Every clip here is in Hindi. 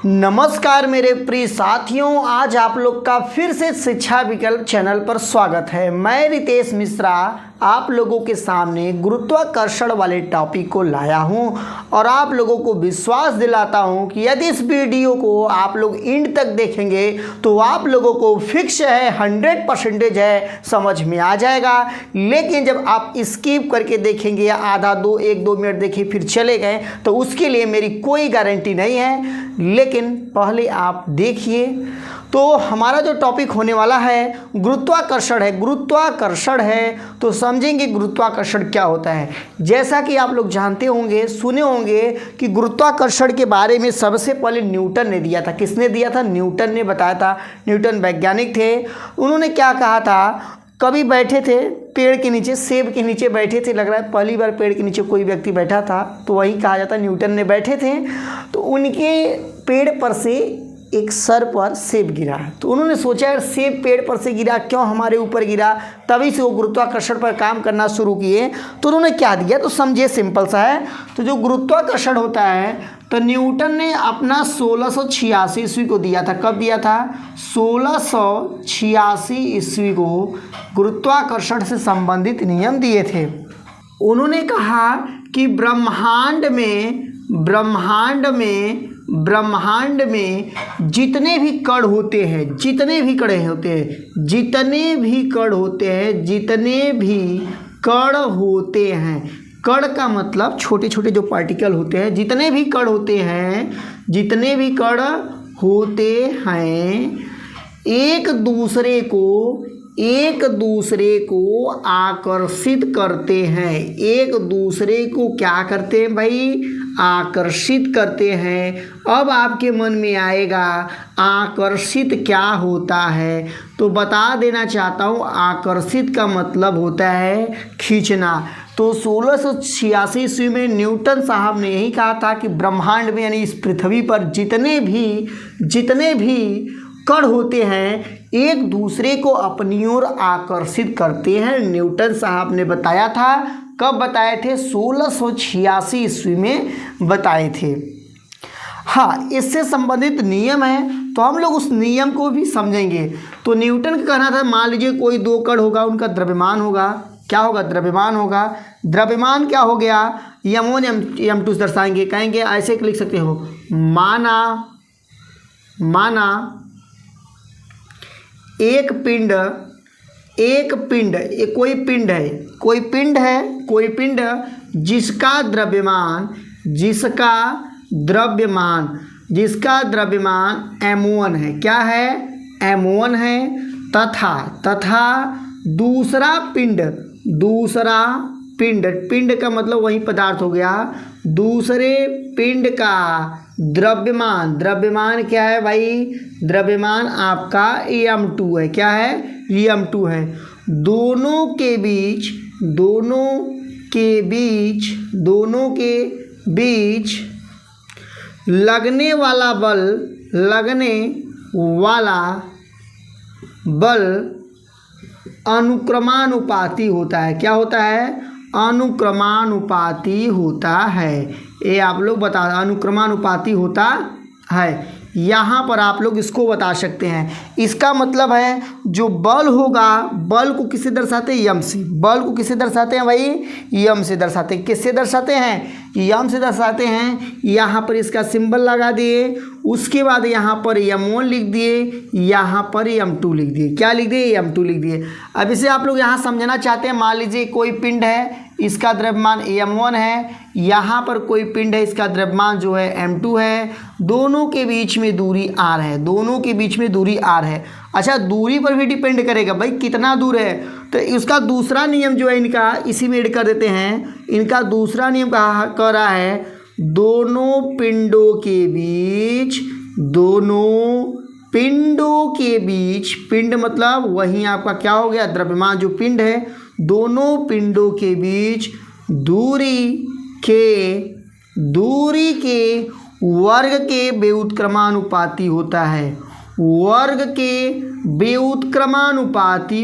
नमस्कार मेरे प्रिय साथियों, आज आप लोग का फिर से शिक्षा विकल्प चैनल पर स्वागत है। मैं रितेश मिश्रा आप लोगों के सामने गुरुत्वाकर्षण वाले टॉपिक को लाया हूं और आप लोगों को विश्वास दिलाता हूं कि यदि इस वीडियो को आप लोग एंड तक देखेंगे तो आप लोगों को फिक्स है 100% है समझ में आ जाएगा। लेकिन जब आप स्किप करके देखेंगे या आधा 1-2 मिनट देखिए फिर चले गए तो उसके लिए मेरी कोई गारंटी नहीं है। लेकिन पहले आप देखिए तो हमारा जो टॉपिक होने वाला है गुरुत्वाकर्षण है तो समझेंगे गुरुत्वाकर्षण क्या होता है। जैसा कि आप लोग जानते होंगे, सुने होंगे कि गुरुत्वाकर्षण के बारे में सबसे पहले न्यूटन ने दिया था। किसने दिया था? न्यूटन ने बताया था। न्यूटन वैज्ञानिक थे। उन्होंने क्या कहा था, कभी बैठे थे पेड़ के नीचे, सेब के नीचे बैठे थे, लग रहा है पहली बार पेड़ के नीचे कोई व्यक्ति बैठा था तो वही कहा जाता है न्यूटन ने बैठे थे। तो उनके पेड़ पर से एक सर पर सेब गिरा तो उन्होंने सोचा यार सेब पेड़ पर से गिरा, क्यों हमारे ऊपर गिरा। तभी से वो गुरुत्वाकर्षण पर काम करना शुरू किए। तो उन्होंने क्या दिया तो समझिए, सिंपल सा है। तो जो गुरुत्वाकर्षण होता है तो न्यूटन ने अपना 1686 ईस्वी को दिया था। कब दिया था? 1686 ईस्वी को गुरुत्वाकर्षण से संबंधित नियम दिए थे। उन्होंने कहा कि ब्रह्मांड में जितने भी कण होते हैं, कण का मतलब छोटे छोटे जो पार्टिकल होते हैं, जितने भी कण होते हैं एक दूसरे को आकर्षित करते हैं। एक दूसरे को क्या करते हैं भाई? आकर्षित करते हैं। अब आपके मन में आएगा आकर्षित क्या होता है, तो बता देना चाहता हूँ आकर्षित का मतलब होता है खींचना। तो 1686 ईस्वी में न्यूटन साहब ने यही कहा था कि ब्रह्मांड में यानी इस पृथ्वी पर जितने भी कण होते हैं एक दूसरे को अपनी ओर आकर्षित करते हैं। न्यूटन साहब ने बताया था। कब बताए थे? 1686 ईस्वी में बताए थे। हाँ, इससे संबंधित नियम है तो हम लोग उस नियम को भी समझेंगे। तो न्यूटन का कहना था, मान लीजिए कोई 2 कण होगा, उनका द्रव्यमान होगा। क्या होगा? द्रव्यमान होगा। द्रव्यमान क्या हो गया? m1 m2 से दर्शाएंगे। कहेंगे ऐसे लिख सकते हो, माना एक पिंड, कोई पिंड जिसका द्रव्यमान m1 है। क्या है? m1 है। तथा दूसरा पिंड का मतलब वही पदार्थ हो गया। दूसरे पिंड का द्रव्यमान क्या है भाई? द्रव्यमान आपका m2 है। क्या है? m2 है। दोनों के बीच लगने वाला बल अनुक्रमानुपाती होता है। क्या होता है? अनुक्रमानुपाती होता है। ये आप लोग बता, अनुक्रमानुपाती होता है। यहाँ पर आप लोग इसको बता सकते हैं। इसका मतलब है जो बल होगा, बल को किससे दर्शाते हैं? यम से। बल को किससे दर्शाते हैं भाई? यम से दर्शाते हैं। किससे दर्शाते हैं? यम से दर्शाते हैं। यहाँ पर इसका सिंबल लगा दिए, उसके बाद यहाँ पर m1 लिख दिए, यहाँ पर m2 लिख दिए। क्या लिख दिए? m2 लिख दिए। अब इसे आप लोग यहाँ समझना चाहते हैं। मान लीजिए कोई पिंड है, इसका द्रव्यमान m1 है। यहाँ पर कोई पिंड है, इसका द्रव्यमान जो है m2 है। दोनों के बीच में दूरी r है। अच्छा, दूरी पर भी डिपेंड करेगा भाई कितना दूर है। तो इसका दूसरा नियम जो है इनका, इसी में ऐड कर देते हैं। इनका दूसरा नियम कह रहा है दोनों पिंडों के बीच, पिंड मतलब वही आपका क्या हो गया? द्रव्यमान जो पिंड है, दोनों पिंडों के बीच दूरी के वर्ग के व्युत्क्रमानुपाती होता है। व्युत्क्रमानुपाती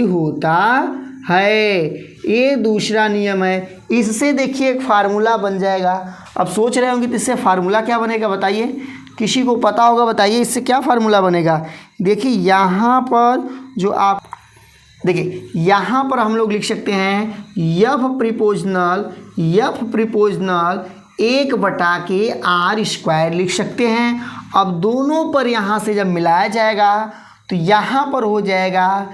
होता है। ये दूसरा नियम है। इससे देखिए एक फार्मूला बन जाएगा। अब सोच रहे होंगे तो इससे फार्मूला क्या बनेगा बताइए, किसी को पता होगा बताइए इससे क्या फार्मूला बनेगा। देखिए यहाँ पर जो आप देखिए यहाँ पर हम लोग लिख सकते हैं यफ प्रिपोजनल 1/r² लिख सकते हैं। अब दोनों पर यहाँ से जब मिलाया जाएगा तो यहाँ पर हो जाएगा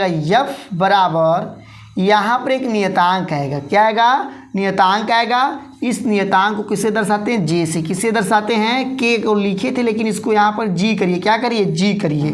यफ बराबर, यहाँ पर एक नियतांक आएगा। क्या आएगा? नियतांक आएगा। इस नियतांक को किससे दर्शाते हैं? जे से। किससे दर्शाते हैं? के को लिखे थे लेकिन इसको यहाँ पर जी करिए। क्या करिए? जी करिए।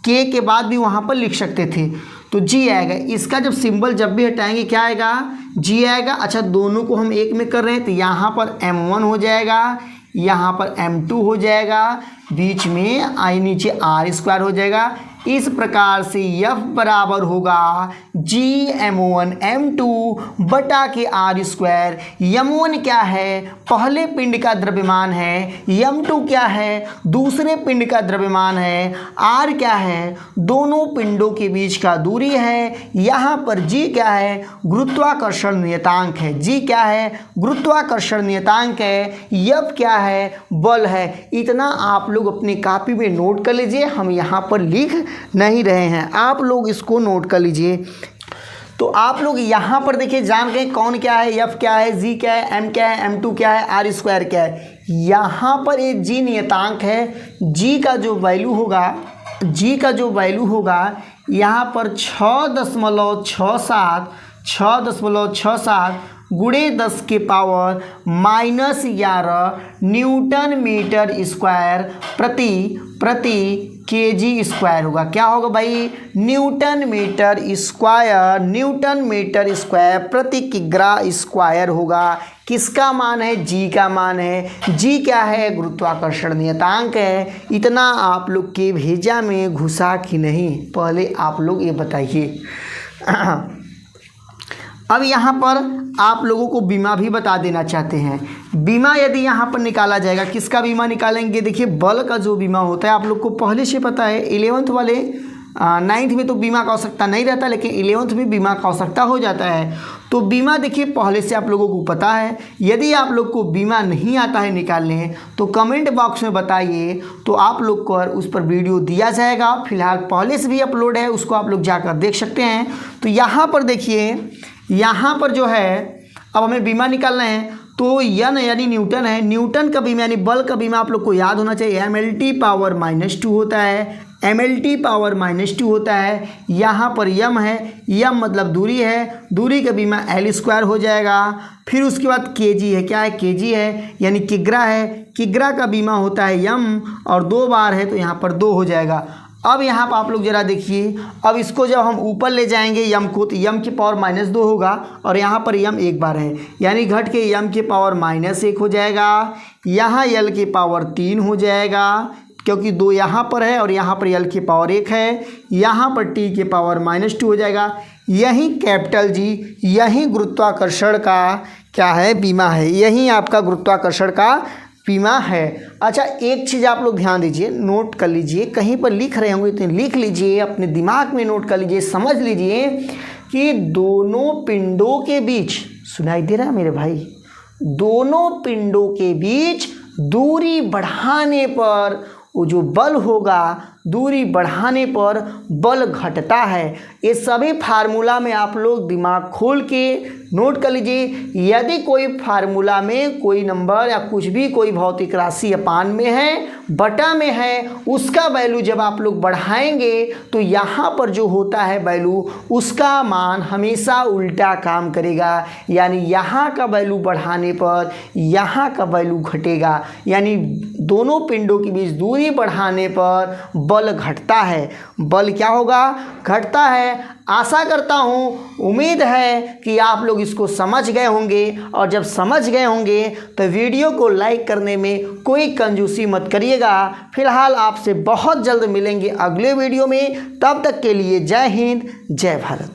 के बाद भी वहाँ पर लिख सकते थे तो जी आएगा। इसका जब सिंबल जब भी हटाएंगे क्या आएगा? जी आएगा। अच्छा दोनों को हम एक में कर रहे हैं तो यहाँ पर m1 हो जाएगा, यहाँ पर m2 हो जाएगा, बीच में नीचे r² हो जाएगा। इस प्रकार से यफ बराबर होगा GM1 M2 बटा के r²। M1 क्या है? पहले पिंड का द्रव्यमान है। M2 क्या है? दूसरे पिंड का द्रव्यमान है। R क्या है? दोनों पिंडों के बीच का दूरी है। यहाँ पर G क्या है? गुरुत्वाकर्षण नियतांक है। G क्या है? गुरुत्वाकर्षण नियतांक है। F क्या है? बल है। इतना आप लोग अपनी कॉपी में नोट कर लीजिए, हम यहाँ पर लिख नहीं रहे हैं, आप लोग इसको नोट कर लीजिए। तो आप लोग यहाँ पर देखिए जान गए कौन क्या है, एफ क्या है, जी क्या है, एम क्या है, M2 क्या है, r² क्या है। यहाँ पर एक जी नियतांक है। जी का जो वैल्यू होगा यहाँ पर 6.67 गुणे 10 के पावर -11 न्यूटन मीटर स्क्वायर प्रति kg² होगा। क्या होगा भाई? न्यूटन मीटर स्क्वायर प्रति किग्रा² होगा। किसका मान है? जी का मान है। जी क्या है? गुरुत्वाकर्षण नियतांक है। इतना आप लोग के भेजा में घुसा कि नहीं, पहले आप लोग ये बताइए। अब यहाँ पर आप लोगों को बीमा भी बता देना चाहते हैं। बीमा यदि यहाँ पर निकाला जाएगा, किसका बीमा निकालेंगे? देखिए बल का जो बीमा होता है आप लोग को पहले से पता है। 11th वाले 9th में तो बीमा का आवश्यकता नहीं रहता, लेकिन 11th में बीमा का आवश्यकता हो जाता है। तो बीमा देखिए पहले से आप लोगों को पता है। यदि आप लोग को बीमा नहीं आता है निकालने तो कमेंट बॉक्स में बताइए, तो आप लोग को उस पर वीडियो दिया जाएगा। फिलहाल पहले से भी अपलोड है, उसको आप लोग जाकर देख सकते हैं। तो यहाँ पर देखिए, यहाँ पर जो है अब हमें बीमा निकालना है तो यन यानी न्यूटन है। न्यूटन का बीमा यानी बल का बीमा आप लोग को याद होना चाहिए। mLT⁻² होता है। mLT⁻² होता है। यहाँ पर यम है, यम मतलब दूरी है, दूरी का बीमा L² हो जाएगा। फिर उसके बाद kg है। क्या है? kg है यानी किग्रा है। किग्रा का बीमा होता है यम और 2 बार है तो यहाँ पर 2 हो जाएगा। अब यहाँ पर आप लोग ज़रा देखिए, अब इसको जब हम ऊपर ले जाएंगे यम को तो यम की पावर -2 होगा और यहाँ पर यम 1 बार है यानी घट के यम की पावर -1 हो जाएगा। यहाँ यल की पावर 3 हो जाएगा क्योंकि 2 यहाँ पर है और यहाँ पर यल की पावर 1 है। यहाँ पर टी की पावर -2 हो जाएगा। यही कैपिटल जी, यही गुरुत्वाकर्षण का क्या है? बीमा है। यही आपका गुरुत्वाकर्षण का बीमा है। अच्छा एक चीज़ आप लोग ध्यान दीजिए, नोट कर लीजिए, कहीं पर लिख रहे होंगे तो लिख लीजिए, अपने दिमाग में नोट कर लीजिए, समझ लीजिए कि दोनों पिंडों के बीच, सुनाई दे रहा है मेरे भाई, दोनों पिंडों के बीच दूरी बढ़ाने पर वो जो बल होगा, दूरी बढ़ाने पर बल घटता है। ये सभी फार्मूला में आप लोग दिमाग खोल के नोट कर लीजिए। यदि कोई फार्मूला में कोई नंबर या कुछ भी कोई भौतिक राशि अपान में है, बटा में है, उसका वैल्यू जब आप लोग बढ़ाएंगे तो यहाँ पर जो होता है वैल्यू, उसका मान हमेशा उल्टा काम करेगा। यानी यहाँ का वैल्यू बढ़ाने पर यहाँ का वैल्यू घटेगा। यानी दोनों पिंडों के बीच दूरी बढ़ाने पर बल घटता है। बल क्या होगा? घटता है। आशा करता हूँ, उम्मीद है कि आप लोग इसको समझ गए होंगे, और जब समझ गए होंगे तो वीडियो को लाइक करने में कोई कंजूसी मत करिएगा। फिलहाल आपसे बहुत जल्द मिलेंगे अगले वीडियो में। तब तक के लिए जय हिंद, जय भारत।